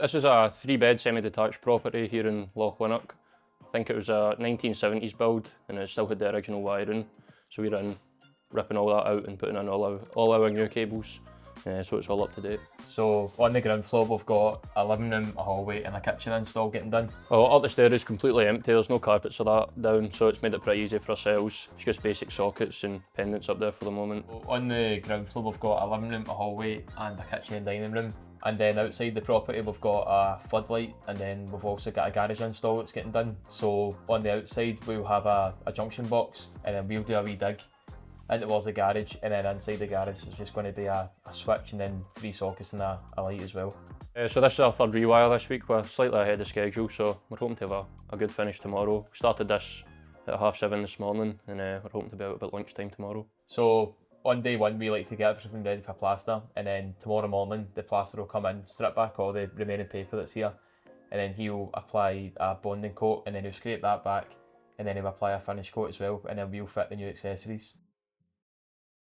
This is a 3-bed semi-detached property here in Lochwinnoch. I think it was a 1970s build and it still had the original wiring. So we're in ripping all that out and putting in all our new cables, so it's all up to date. So on the ground floor we've got a living room, a hallway and a kitchen install getting done. Well, up the stair is completely empty, there's no carpets or that down, so it's made it pretty easy for ourselves. It's just basic sockets and pendants up there for the moment. So on the ground floor we've got a living room, a hallway and a kitchen and dining room. And then outside the property we've got a floodlight, and then we've also got a garage install that's getting done. So on the outside we'll have a junction box, and then we'll do a wee dig in towards the garage, and then inside the garage is just going to be a switch and then 3 sockets and a light as well. So this is our third rewire this week. We're slightly ahead of schedule, so we're hoping to have a good finish tomorrow. Started this at 7:30 this morning, and we're hoping to be out about lunchtime tomorrow. So on day one we like to get everything ready for plaster, and then tomorrow morning the plaster will come in, strip back all the remaining paper that's here, and then he'll apply a bonding coat, and then he'll scrape that back, and then he'll apply a finish coat as well, and then we'll fit the new accessories.